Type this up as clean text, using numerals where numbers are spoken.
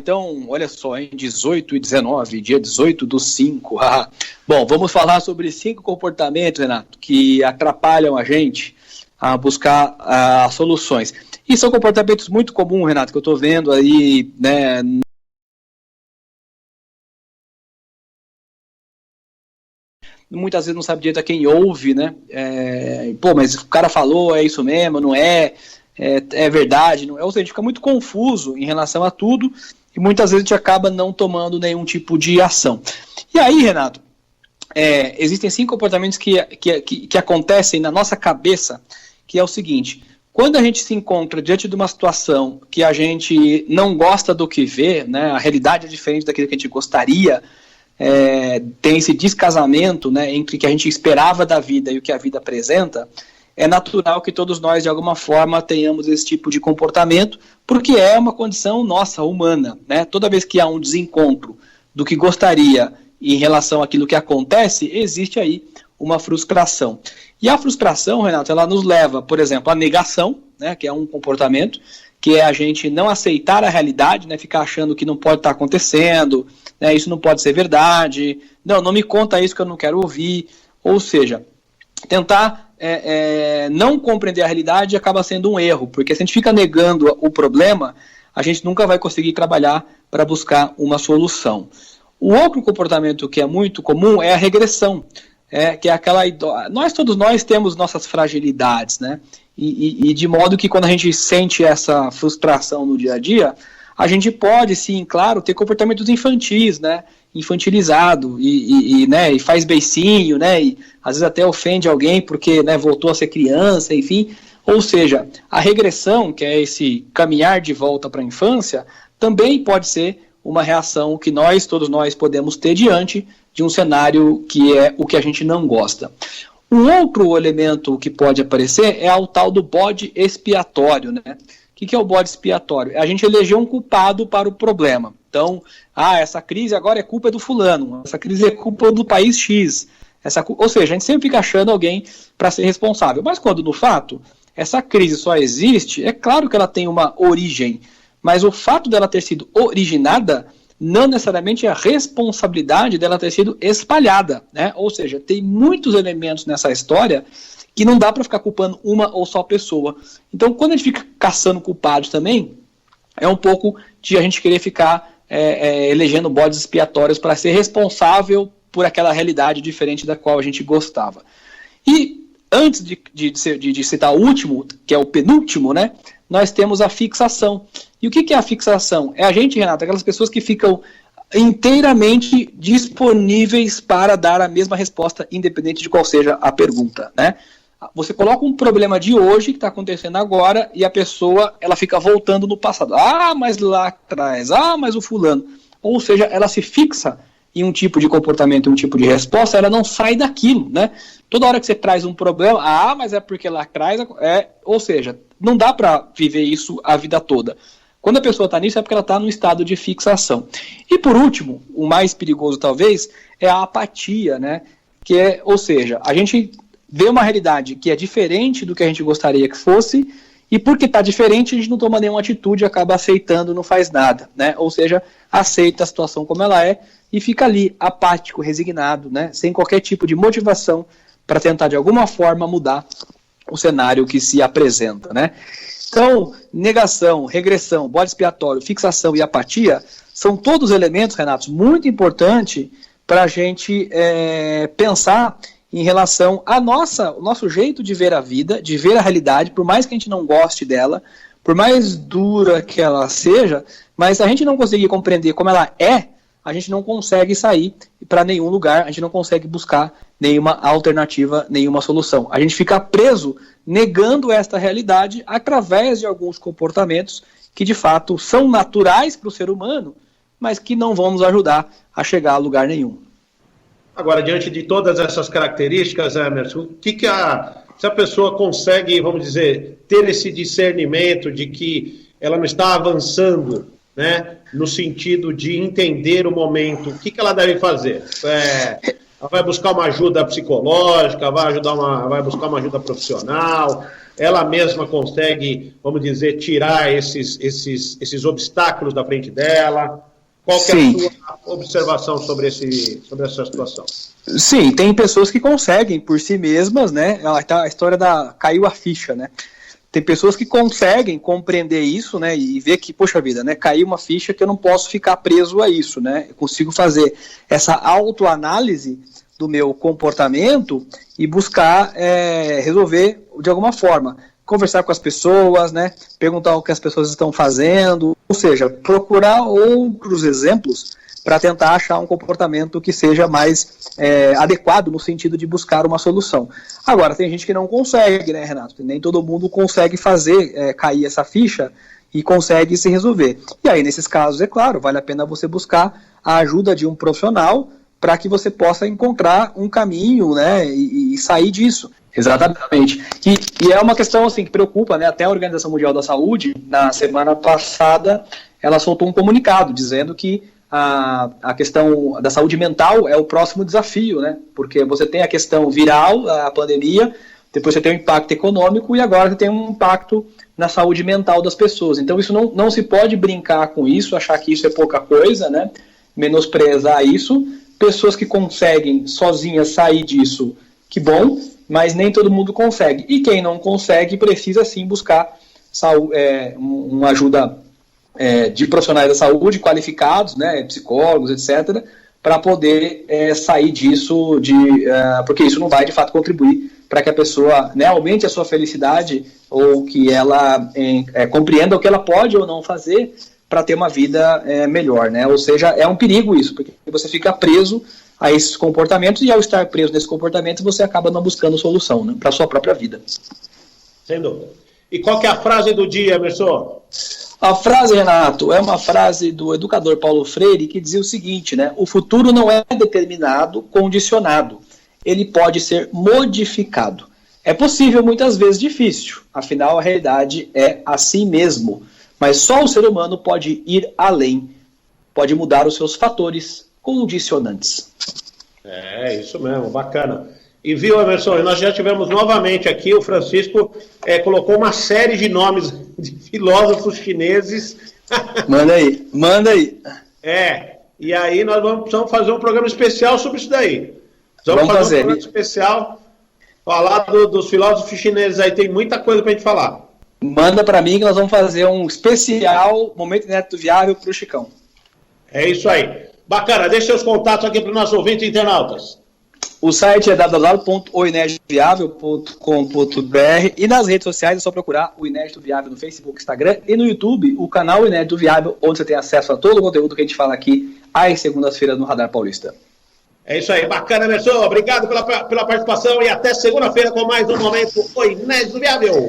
então, olha só, em 18 e 19, dia 18/5. Bom, vamos falar sobre 5 comportamentos, Renato, que atrapalham a gente a buscar soluções. E são comportamentos muito comuns, Renato, que eu estou vendo aí, né? Muitas vezes não sabe direito a quem ouve, né? Mas o cara falou, é isso mesmo, não é? É verdade, não é? Ou seja, a gente fica muito confuso em relação a tudo e muitas vezes a gente acaba não tomando nenhum tipo de ação. E aí, Renato, existem 5 comportamentos que acontecem na nossa cabeça, que é o seguinte: quando a gente se encontra diante de uma situação que a gente não gosta do que vê, né, a realidade é diferente daquilo que a gente gostaria, tem esse descasamento, né, entre o que a gente esperava da vida e o que a vida apresenta, é natural que todos nós, de alguma forma, tenhamos esse tipo de comportamento, porque é uma condição nossa, humana, né? Toda vez que há um desencontro do que gostaria em relação àquilo que acontece, existe aí uma frustração. E a frustração, Renato, ela nos leva, por exemplo, à negação, né, que é um comportamento, que é a gente não aceitar a realidade, né, ficar achando que não pode estar acontecendo, né, isso não pode ser verdade, não me conta isso que eu não quero ouvir, ou seja, tentar não compreender a realidade acaba sendo um erro, porque se a gente fica negando o problema, a gente nunca vai conseguir trabalhar para buscar uma solução. O outro comportamento que é muito comum é a regressão, que é aquela... Todos nós temos nossas fragilidades, né? E de modo que quando a gente sente essa frustração no dia a dia, a gente pode, sim, claro, ter comportamentos infantis, né? Infantilizado né, e faz beicinho, né, e às vezes até ofende alguém porque, né, voltou a ser criança, enfim. Ou seja, a regressão, que é esse caminhar de volta para a infância, também pode ser uma reação que todos nós podemos ter diante de um cenário que é o que a gente não gosta. Um outro elemento que pode aparecer é o tal do bode expiatório, né? O que é o bode expiatório? É a gente eleger um culpado para o problema. Então, essa crise agora é culpa do fulano, essa crise é culpa do país X. Ou seja, a gente sempre fica achando alguém para ser responsável. Mas quando, no fato, essa crise só existe, é claro que ela tem uma origem, mas o fato dela ter sido originada não necessariamente é a responsabilidade dela ter sido espalhada, né? Ou seja, tem muitos elementos nessa história que não dá para ficar culpando uma ou só pessoa. Então, quando a gente fica caçando culpados também, é um pouco de a gente querer ficar elegendo bodes expiatórios para ser responsável por aquela realidade diferente da qual a gente gostava. E antes de citar o último, que é o penúltimo, né, nós temos a fixação. E o que é a fixação? É a gente, Renato, aquelas pessoas que ficam inteiramente disponíveis para dar a mesma resposta, independente de qual seja a pergunta, né? Você coloca um problema de hoje que está acontecendo agora e a pessoa ela fica voltando no passado. Mas lá atrás, mas o fulano. Ou seja, ela se fixa em um tipo de comportamento, um tipo de resposta, ela não sai daquilo, né? Toda hora que você traz um problema, mas é porque lá atrás, ou seja, não dá para viver isso a vida toda. Quando a pessoa está nisso é porque ela está num estado de fixação. E por último, o mais perigoso talvez, é a apatia, né? Ou seja, a gente vê uma realidade que é diferente do que a gente gostaria que fosse, e porque está diferente, a gente não toma nenhuma atitude, acaba aceitando, não faz nada, né? Ou seja, aceita a situação como ela é e fica ali apático, resignado, né? Sem qualquer tipo de motivação para tentar de alguma forma mudar o cenário que se apresenta, né? Então, negação, regressão, bode expiatório, fixação e apatia são todos elementos, Renato, muito importantes para a gente pensar em relação ao nosso jeito de ver a vida, de ver a realidade, por mais que a gente não goste dela, por mais dura que ela seja, mas se a gente não conseguir compreender como ela é, a gente não consegue sair para nenhum lugar, a gente não consegue buscar nenhuma alternativa, nenhuma solução. A gente fica preso negando esta realidade através de alguns comportamentos que de fato são naturais para o ser humano, mas que não vão nos ajudar a chegar a lugar nenhum. Agora, diante de todas essas características, Emerson, se a pessoa consegue, vamos dizer, ter esse discernimento de que ela não está avançando, né, no sentido de entender o momento, o que ela deve fazer? Ela vai buscar uma ajuda psicológica, vai buscar uma ajuda profissional? ela mesma consegue, vamos dizer, tirar esses obstáculos da frente dela? Qual que é a sua observação sobre essa situação? Sim, tem pessoas que conseguem por si mesmas, né? A história caiu a ficha, né? Tem pessoas que conseguem compreender isso, né? E ver que, poxa vida, né? Caiu uma ficha que eu não posso ficar preso a isso, né? Eu consigo fazer essa autoanálise do meu comportamento e buscar resolver de alguma forma. Conversar com as pessoas, né? Perguntar o que as pessoas estão fazendo, ou seja, procurar outros exemplos para tentar achar um comportamento que seja mais adequado no sentido de buscar uma solução. Agora, tem gente que não consegue, né, Renato? Nem todo mundo consegue fazer cair essa ficha e consegue se resolver. E aí, nesses casos, é claro, vale a pena você buscar a ajuda de um profissional para que você possa encontrar um caminho, né, e sair disso. Exatamente. E é uma questão assim, que preocupa, né, até a Organização Mundial da Saúde, na semana passada, ela soltou um comunicado dizendo que a questão da saúde mental é o próximo desafio, né, porque você tem a questão viral, a pandemia, depois você tem o impacto econômico e agora você tem um impacto na saúde mental das pessoas. Então isso não se pode brincar com isso, achar que isso é pouca coisa, né, menosprezar isso. Pessoas que conseguem sozinhas sair disso, que bom, mas nem todo mundo consegue. E quem não consegue precisa sim buscar uma ajuda de profissionais da saúde qualificados, né, psicólogos, etc., para poder sair disso, porque isso não vai de fato contribuir para que a pessoa, né, aumente a sua felicidade ou que ela compreenda o que ela pode ou não fazer para ter uma vida melhor, né? Ou seja, é um perigo isso, porque você fica preso a esses comportamentos e ao estar preso nesse comportamento você acaba não buscando solução, né, para a sua própria vida. Sem dúvida. E qual que é a frase do dia, Emerson? A frase, Renato, é uma frase do educador Paulo Freire que dizia o seguinte, né? O futuro não é determinado, condicionado. Ele pode ser modificado. É possível, muitas vezes difícil. Afinal, a realidade é assim mesmo. Mas só o ser humano pode ir além. Pode mudar os seus fatores condicionantes. Isso mesmo, bacana. E viu, Emerson, nós já tivemos novamente aqui, o Francisco colocou uma série de nomes de filósofos chineses. Manda aí. E aí nós precisamos fazer um programa especial sobre isso daí. Vamos fazer um programa especial, falar dos filósofos chineses aí, tem muita coisa pra gente falar. Manda para mim que nós vamos fazer um especial Momento Inédito Viável para o Chicão. É isso aí. Bacana, deixa seus contatos aqui para os nossos ouvintes internautas. O site é www.oineditoviável.com.br e nas redes sociais é só procurar o Inédito Viável no Facebook, Instagram e no YouTube, o canal Inédito Viável, onde você tem acesso a todo o conteúdo que a gente fala aqui às segundas-feiras no Radar Paulista. É isso aí, bacana, Emerson. Obrigado pela participação e até segunda-feira com mais um Momento Inédito Viável.